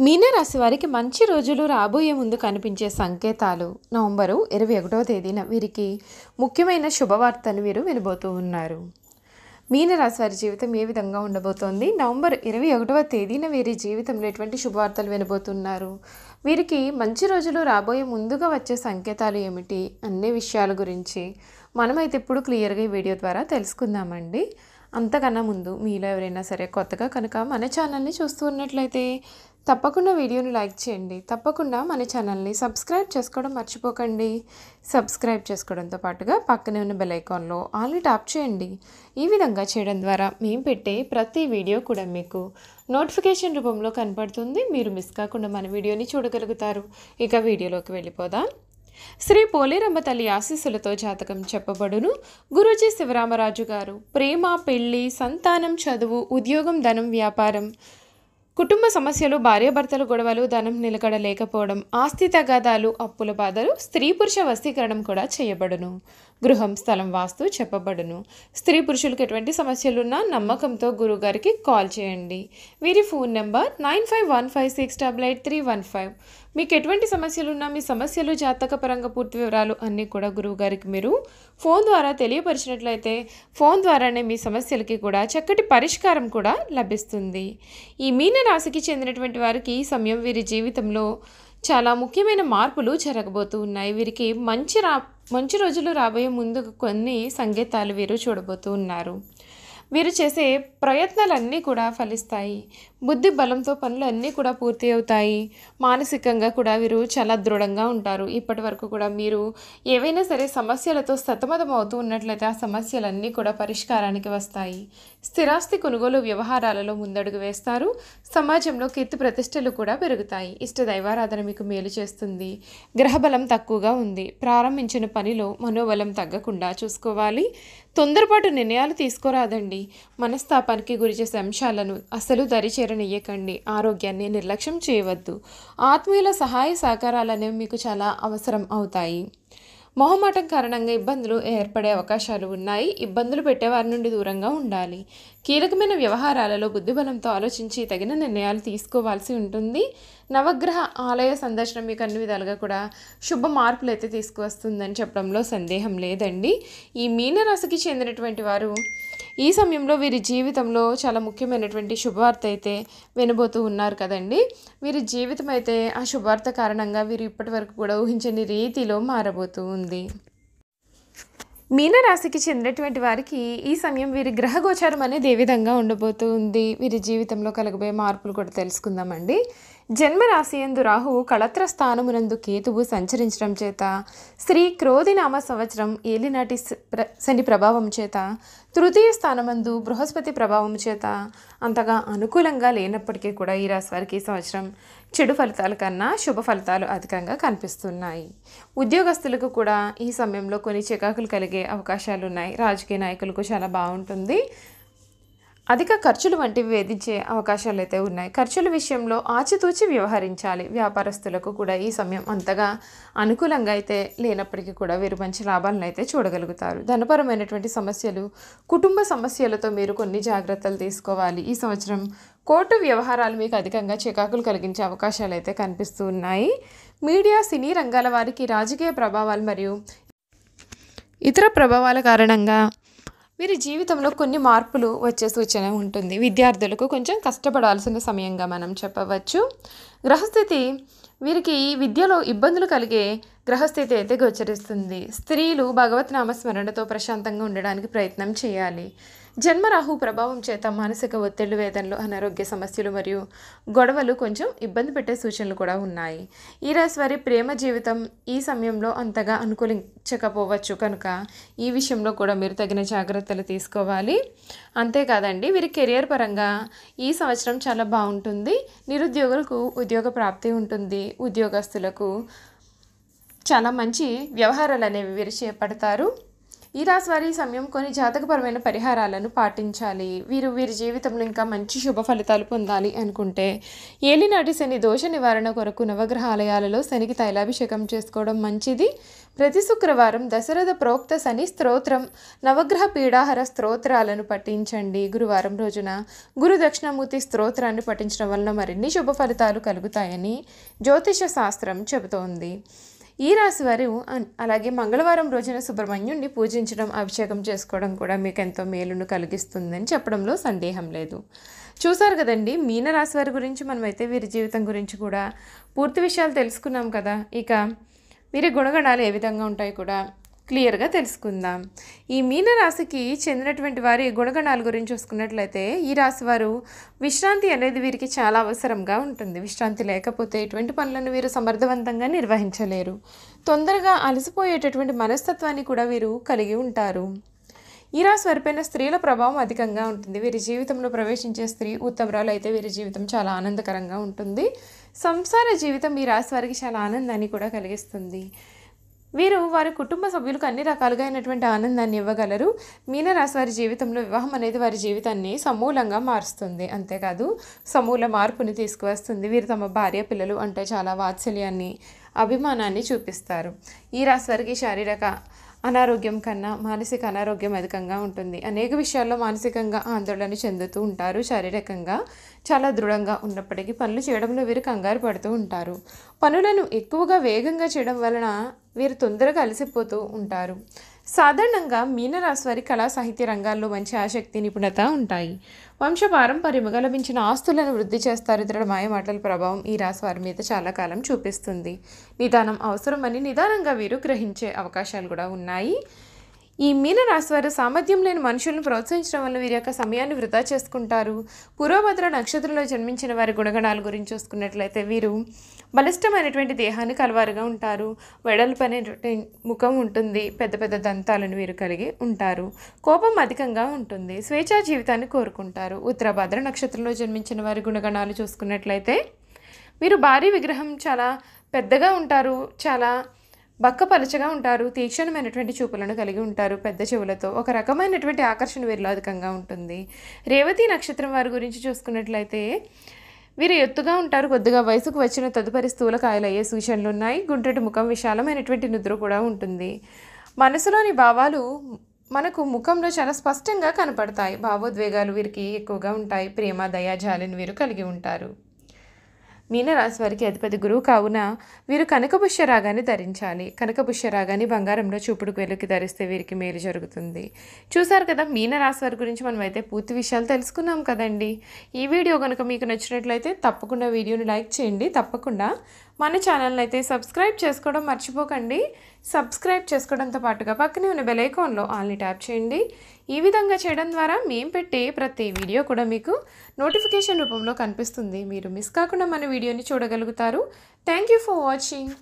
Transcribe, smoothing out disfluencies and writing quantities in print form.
మీనరాశి వారికి మంచి రోజులు రాబోయే ముందు కనిపించే సంకేతాలు. నవంబరు 21వ తేదీన వీరికి ముఖ్యమైన శుభవార్తను వీరు వినబోతూ ఉన్నారు. మీనరాశి వారి జీవితం ఏ విధంగా ఉండబోతోంది? నవంబర్ 21వ తేదీన వీరి జీవితంలో ఎటువంటి శుభవార్తలు వినబోతున్నారు? వీరికి మంచి రోజులు రాబోయే ముందుగా వచ్చే సంకేతాలు ఏమిటి? అన్ని విషయాల గురించి మనమైతే ఇప్పుడు క్లియర్గా ఈ వీడియో ద్వారా తెలుసుకుందామండి. అంతకన్నా ముందు మీలో ఎవరైనా సరే కొత్తగా కనుక మన ఛానల్ని చూస్తూ ఉన్నట్లయితే తప్పకుండా వీడియోని లైక్ చేయండి. తప్పకుండా మన ఛానల్ని సబ్స్క్రైబ్ చేసుకోవడం మర్చిపోకండి. సబ్స్క్రైబ్ చేసుకోవడంతో పాటుగా పక్కనే ఉన్న బెల్ ఐకాన్లో ఆల్ని ట్యాప్ చేయండి. ఈ విధంగా చేయడం ద్వారా మేము పెట్టే ప్రతి వీడియో కూడా మీకు నోటిఫికేషన్ రూపంలో కనపడుతుంది. మీరు మిస్ కాకుండా మన వీడియోని చూడగలుగుతారు. ఇక వీడియోలోకి వెళ్ళిపోదాం. శ్రీ పోలేరమ్మ తల్లి ఆశీస్సులతో జాతకం చెప్పబడును. గురూజీ శివరామరాజు గారు. ప్రేమ, పెళ్లి, సంతానం, చదువు, ఉద్యోగం, ధనం, వ్యాపారం, కుటుంబ సమస్యలు, భార్యాభర్తల గొడవలు, ధనం నిలకడ లేకపోవడం, ఆస్తి తగాదాలు, అప్పుల బాధలు, స్త్రీ పురుష వశీకరణం కూడా చేయబడును. గృహం, స్థలం, వాస్తు చెప్పబడును. స్త్రీ పురుషులకు ఎటువంటి సమస్యలున్నా నమ్మకంతో గురువుగారికి కాల్ చేయండి. వీరి ఫోన్ నెంబర్ 9515688315. మీకు ఎటువంటి సమస్యలున్నా మీ సమస్యలు, జాతకపరంగా పూర్తి వివరాలు అన్నీ కూడా గురువుగారికి మీరు ఫోన్ ద్వారా తెలియపరిచినట్లయితే ఫోన్ ద్వారానే మీ సమస్యలకి కూడా చక్కటి పరిష్కారం కూడా లభిస్తుంది. ఈ మీన రాశికి చెందినటువంటి వారికి ఈ సమయం వీరి జీవితంలో చాలా ముఖ్యమైన మార్పులు జరగబోతూ ఉన్నాయి. వీరికి మంచి రోజులు రాబోయే ముందు కొన్ని సంకేతాలు వీరు చూడబోతూ ఉన్నారు. వీరు చేసే ప్రయత్నాలన్నీ కూడా ఫలిస్తాయి. బుద్ధి బలంతో పనులు అన్నీ కూడా పూర్తి అవుతాయి. మానసికంగా కూడా వీరు చాలా దృఢంగా ఉంటారు. ఇప్పటి వరకు కూడా మీరు ఏవైనా సరే సమస్యలతో సతమతం అవుతూ ఉన్నట్లయితే ఆ సమస్యలన్నీ కూడా పరిష్కారానికి వస్తాయి. స్థిరాస్తి కొనుగోలు వ్యవహారాలలో ముందడుగు వేస్తారు. సమాజంలో కీర్తి ప్రతిష్టలు కూడా పెరుగుతాయి. ఇష్ట దైవారాధన మీకు మేలు చేస్తుంది. గ్రహబలం తక్కువగా ఉంది. ప్రారంభించిన పనిలో మనోబలం తగ్గకుండా చూసుకోవాలి. తొందరపాటు నిర్ణయాలు తీసుకోరాదండి. మనస్తాపానికి గురిచేసే అంశాలను అసలు దరిచేరనియ్యకండి. ఆరోగ్యాన్ని నిర్లక్ష్యం చేయవద్దు. ఆత్మీయుల సహాయ సహకారాలు అనేవి మీకు చాలా అవసరం అవుతాయి. మొహమాటం కారణంగా ఇబ్బందులు ఏర్పడే అవకాశాలు ఉన్నాయి. ఇబ్బందులు పెట్టేవారి నుండి దూరంగా ఉండాలి. కీలకమైన వ్యవహారాలలో బుద్ధిబలంతో ఆలోచించి తగిన నిర్ణయాలు తీసుకోవాల్సి ఉంటుంది. నవగ్రహ ఆలయ సందర్శనం మీకు అన్ని విధాలుగా కూడా శుభ మార్పులు అయితే తీసుకువస్తుందని చెప్పడంలో సందేహం లేదండి. ఈ మీనరాశికి చెందినటువంటి వారు ఈ సమయంలో వీరి జీవితంలో చాలా ముఖ్యమైనటువంటి శుభవార్త అయితే వినబోతూ ఉన్నారు కదండి. వీరి జీవితం అయితే ఆ శుభవార్త కారణంగా వీరు ఇప్పటి వరకు కూడా ఊహించని రీతిలో మారబోతూ ఉంది. మీనరాశికి చెందినటువంటి వారికి ఈ సమయం వీరి గ్రహగోచారం అనేది ఏ విధంగా ఉండబోతూ ఉంది, వీరి జీవితంలో కలగబోయే మార్పులు కూడా తెలుసుకుందామండి. జన్మరాశి యందు రాహు కళత్ర స్థానమునందు కేతువు సంచరించడం చేత శ్రీ క్రోధినామ సంవత్సరం ఏలినాటి శని ప్రభావం చేత తృతీయ స్థానమందు బృహస్పతి ప్రభావం చేత అంతగా అనుకూలంగా లేనప్పటికీ కూడా ఈ రాశి వారికి ఈ సంవత్సరం చెడు ఫలితాల కన్నా శుభ ఫలితాలు అధికంగా కనిపిస్తున్నాయి. ఉద్యోగస్తులకు కూడా ఈ సమయంలో కొన్ని చికాకులు కలిగే అవకాశాలు ఉన్నాయి. రాజకీయ నాయకులకు చాలా బాగుంటుంది. అధిక ఖర్చులు వంటివి వేధించే అవకాశాలు అయితే ఉన్నాయి. ఖర్చుల విషయంలో ఆచితూచి వ్యవహరించాలి. వ్యాపారస్తులకు కూడా ఈ సమయం అంతగా అనుకూలంగా అయితే లేనప్పటికీ కూడా వీరు మంచి లాభాలను అయితే చూడగలుగుతారు. ధనపరమైనటువంటి సమస్యలు, కుటుంబ సమస్యలతో మీరు కొన్ని జాగ్రత్తలు తీసుకోవాలి. ఈ సంవత్సరం కోర్టు వ్యవహారాలు మీకు అధికంగా చికాకులు కలిగించే అవకాశాలు అయితే కనిపిస్తూ ఉన్నాయి. మీడియా, సినీ రంగాల వారికి రాజకీయ ప్రభావాలు మరియు ఇతర ప్రభావాల కారణంగా వీరి జీవితంలో కొన్ని మార్పులు వచ్చే సూచన ఉంటుంది. విద్యార్థులకు కొంచెం కష్టపడాల్సిన సమయంగా మనం చెప్పవచ్చు. గ్రహస్థితి వీరికి విద్యలో ఇబ్బందులు కలిగే గ్రహస్థితి అయితే గోచరిస్తుంది. స్త్రీలు భగవత్ నామస్మరణతో ప్రశాంతంగా ఉండడానికి ప్రయత్నం చేయాలి. జన్మరాహు ప్రభావం చేత మానసిక ఒత్తిళ్లు, వేదనలు, అనారోగ్య సమస్యలు మరియు గొడవలు కొంచెం ఇబ్బంది పెట్టే సూచనలు కూడా ఉన్నాయి. ఈ రాశి వారి ప్రేమ జీవితం ఈ సమయంలో అంతగా అనుకూలించకపోవచ్చు కనుక ఈ విషయంలో కూడా మీరు తగిన జాగ్రత్తలు తీసుకోవాలి. అంతేకాదండి, వీరి కెరియర్ పరంగా ఈ సంవత్సరం చాలా బాగుంటుంది. నిరుద్యోగులకు ఉద్యోగ ప్రాప్తి ఉంటుంది. ఉద్యోగస్తులకు చాలా మంచి వ్యవహారాలు అనేవి వీరు చేపడతారు. ఈ రాశి వారి ఈ సమయం కొన్ని జాతకపరమైన పరిహారాలను పాటించాలి. వీరి జీవితంలో ఇంకా మంచి శుభ ఫలితాలు పొందాలి అనుకుంటే ఏలినాటి శని దోష నివారణ కొరకు నవగ్రహ ఆలయాలలో శనికి తైలాభిషేకం చేసుకోవడం మంచిది. ప్రతి శుక్రవారం దశరథ ప్రోక్త శని స్తోత్రం, నవగ్రహ పీడాహర స్తోత్రాలను పఠించండి. గురువారం రోజున గురు దక్షిణామూర్తి స్తోత్రాన్ని పఠించడం వలన మరిన్ని శుభ ఫలితాలు కలుగుతాయని జ్యోతిష శాస్త్రం చెబుతోంది. ఈ రాశి వారు అలాగే మంగళవారం రోజున సుబ్రహ్మణ్యుడిని పూజించడం, అభిషేకం చేసుకోవడం కూడా మీకు ఎంతో మేలును కలిగిస్తుందని చెప్పడంలో సందేహం లేదు. చూసారు కదండి, మీనరాశి వారి గురించి మనమైతే వీరి జీవితం గురించి కూడా పూర్తి విషయాలు తెలుసుకున్నాం కదా. ఇక వీరి గుణగణాలు ఏ విధంగా ఉంటాయి కూడా క్లియర్గా తెలుసుకుందాం. ఈ మీనరాశికి చెందినటువంటి వారి గుణగణాల గురించి చూసుకున్నట్లయితే ఈ రాశి వారు విశ్రాంతి అనేది వీరికి చాలా అవసరంగా ఉంటుంది. విశ్రాంతి లేకపోతే ఎటువంటి పనులను వీరు సమర్థవంతంగా నిర్వహించలేరు. తొందరగా అలసిపోయేటటువంటి మనస్తత్వాన్ని కూడా వీరు కలిగి ఉంటారు. ఈ రాశి వారిపైన స్త్రీల ప్రభావం అధికంగా ఉంటుంది. వీరి జీవితంలో ప్రవేశించే స్త్రీ ఉత్తమరాలు అయితే వీరి జీవితం చాలా ఆనందకరంగా ఉంటుంది. సంసార జీవితం ఈ రాశి వారికి చాలా ఆనందాన్ని కూడా కలిగిస్తుంది. వీరు వారి కుటుంబ సభ్యులకు అన్ని రకాలుగా అయినటువంటి ఆనందాన్ని ఇవ్వగలరు. మీనరాశి వారి జీవితంలో వివాహం అనేది వారి జీవితాన్ని సమూలంగా మారుస్తుంది. అంతేకాదు సమూల మార్పుని తీసుకువస్తుంది. వీరు తమ భార్య పిల్లలు అంటే చాలా వాత్సల్యాన్ని, అభిమానాన్ని చూపిస్తారు. ఈ రాశి వారికి శారీరక అనారోగ్యం కన్నా మానసిక అనారోగ్యం అధికంగా ఉంటుంది. అనేక విషయాల్లో మానసికంగా ఆందోళన చెందుతూ ఉంటారు. శారీరకంగా చాలా దృఢంగా ఉన్నప్పటికీ పనులు చేయడంలో వీరు కంగారు పడుతూ ఉంటారు. పనులను ఎక్కువగా వేగంగా చేయడం వలన వీరు తొందరగా అలసిపోతూ ఉంటారు. సాధారణంగా మీనరాశి వారి కళా సాహిత్య రంగాల్లో మంచి ఆసక్తి, నిపుణత ఉంటాయి. వంశపారంపర్యముగా లభించిన ఆస్తులను వృద్ధి చేస్తారు. ఇతరుల మాయమాటల ప్రభావం ఈ రాశి వారి మీద చాలా కాలం చూపిస్తుంది. నిదానం అవసరమని నిదానంగా వీరు గ్రహించే అవకాశాలు కూడా ఉన్నాయి. ఈ మీనరాశి వారు సామర్థ్యం లేని మనుషులను ప్రోత్సహించడం వల్ల వీరి యొక్క సమయాన్ని వృధా చేసుకుంటారు. పూర్వభద్ర నక్షత్రంలో జన్మించిన వారి గుణగణాల గురించి చూసుకున్నట్లయితే వీరు బలిష్టమైనటువంటి దేహాన్ని కలవారుగా ఉంటారు. వెడల్పైనటువంటి ముఖం ఉంటుంది. పెద్ద పెద్ద దంతాలను వీరు కలిగి ఉంటారు. కోపం అధికంగా ఉంటుంది. స్వేచ్ఛా జీవితాన్ని కోరుకుంటారు. ఉత్తరభద్ర నక్షత్రంలో జన్మించిన వారి గుణగణాలు చూసుకున్నట్లయితే వీరు భారీ విగ్రహం, చాలా పెద్దగా ఉంటారు, చాలా బక్కపలచగా ఉంటారు. తీక్షణమైనటువంటి చూపులను కలిగి ఉంటారు. పెద్ద చెవులతో ఒక రకమైనటువంటి ఆకర్షణ వీరిలో అధికంగా ఉంటుంది. రేవతి నక్షత్రం వారి గురించి చూసుకున్నట్లయితే వీరు ఎత్తుగా ఉంటారు. కొద్దిగా వయసుకు వచ్చిన తదుపరి స్థూలకాయలు అయ్యే సూచనలు ఉన్నాయి. గుండ్రటి ముఖం, విశాలమైనటువంటి నిద్ర కూడా ఉంటుంది. మనసులోని భావాలు మనకు ముఖంలో చాలా స్పష్టంగా కనపడతాయి. భావోద్వేగాలు వీరికి ఎక్కువగా ఉంటాయి. ప్రేమ, దయ, జాలిని వీరు కలిగి ఉంటారు. మీనరాశి వారికి అధిపతి గురువు కావున వీరు కనకపుష్య రాగాన్ని ధరించాలి. కనకపుష్య రాగాన్ని బంగారంలో చూపుడుకు వెలుకి ధరిస్తే వీరికి మేలు జరుగుతుంది. చూసారు కదా, మీనరాశి వారి గురించి మనం అయితే పూర్తి విషయాలు తెలుసుకున్నాం కదండి. ఈ వీడియో కనుక మీకు నచ్చినట్లయితే తప్పకుండా వీడియోని లైక్ చేయండి. తప్పకుండా మన ఛానల్ని అయితే సబ్స్క్రైబ్ చేసుకోవడం మర్చిపోకండి. సబ్స్క్రైబ్ చేసుకోవడంతో పాటుగా పక్కనే ఉన్న బెల్ ఐకాన్లో ఆల్ని ట్యాప్ చేయండి. ఈ విధంగా చేయడం ద్వారా మేము పెట్టే ప్రతి వీడియో కూడా మీకు నోటిఫికేషన్ రూపంలో కనిపిస్తుంది. మీరు మిస్ కాకుండా మన వీడియోని చూడగలుగుతారు. Thank you for watching.